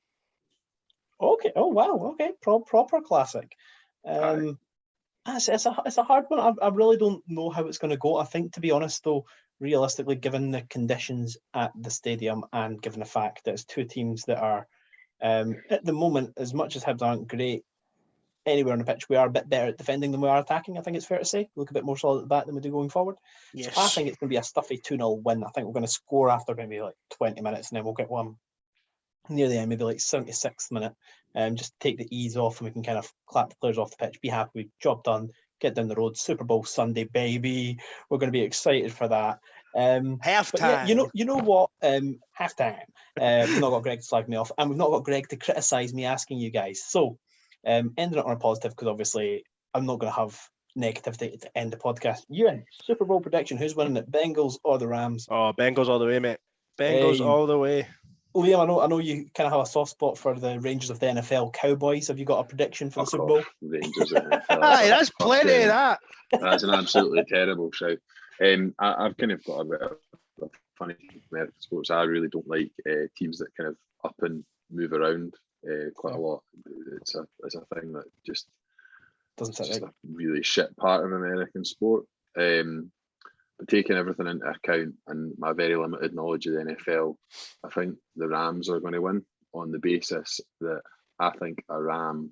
Okay. Oh wow. Okay. Proper classic. It's a hard one. I really don't know how it's going to go. I think, to be honest, though, realistically, given the conditions at the stadium and given the fact that it's 2 teams that are, at the moment, as much as Hibs aren't great anywhere on the pitch, we are a bit better at defending than we are attacking. I think it's fair to say. We look a bit more solid at the back than we do going forward. Yes. So I think it's going to be a stuffy 2-0 win. I think we're going to score after maybe like 20 minutes, and then we'll get one near the end, maybe like 76th minute, just take the ease off, and we can kind of clap the players off the pitch, be happy, job done, get down the road. Super Bowl Sunday, baby. We're going to be excited for that. Halftime. Yeah, you know what? Halftime. We've not got Greg to slag me off, and we've not got Greg to criticise me asking you guys. So, ending it on a positive, because obviously I'm not going to have negativity to end the podcast. Euan, Super Bowl prediction. Who's winning it? Bengals or the Rams? Oh, Bengals all the way, mate. Bengals all the way. Liam, I know you kind of have a soft spot for the Rangers of the NFL Cowboys. Have you got a prediction for the Super Bowl? Rangers of the NFL. Aye, that's plenty of that. That's an absolutely terrible shout. I've kind of got a bit of a funny American sports. I really don't like teams that kind of up and move around quite a lot. It's a thing that just doesn't sound just right. a really shit part of American sport. But taking everything into account and my very limited knowledge of the NFL, I think the Rams are going to win on the basis that I think a Ram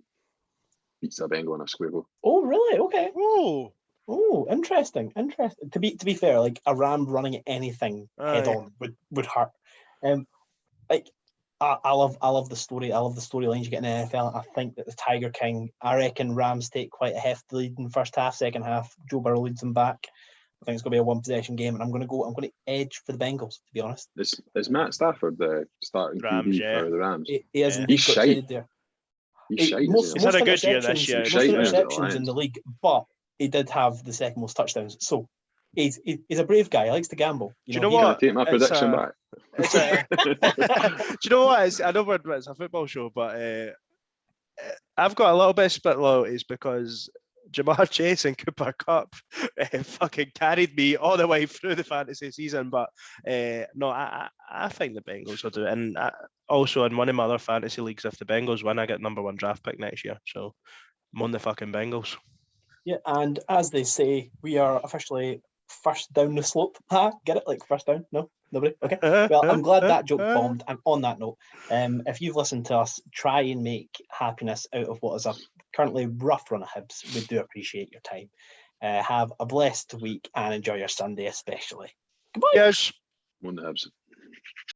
beats a Bengal in a squiggle. Oh, really? Okay. Oh, Interesting. To be fair, like a Ram running anything head on would hurt. Like I love the story. I love the storylines you get in the NFL. I think that the Tiger King. I reckon Rams take quite a hefty lead in the first half. Second half, Joe Burrow leads them back. I think it's going to be a one possession game, and I'm going to edge for the Bengals. To be honest, is Matt Stafford the starting Rams, QB for the Rams? he is. Yeah. He's got shite. traded there. He's shite. Most He's had a good year this year. Most Shite now at the interceptions in Lions. the league, but he did have the second most touchdowns. So he's a brave guy. He likes to gamble. Do you know Can I what? take my prediction back? Do you know what? I know it's a football show, but I've got a little bit of split loyalties because Jamar Chase and Cooper Kupp fucking carried me all the way through the fantasy season. But no, I think the Bengals will do it. And also in one of my other fantasy leagues, if the Bengals win, I get #1 draft pick next year. So I'm on the fucking Bengals. Yeah, and as they say, we are officially first down the slope. Get it? Like first down? No? Nobody? Okay. Well, I'm glad that joke bombed. And on that note, if you've listened to us try and make happiness out of what is a currently rough run of Hibs, we do appreciate your time. Have a blessed week and enjoy your Sunday especially. Goodbye. Yes. One Hibs.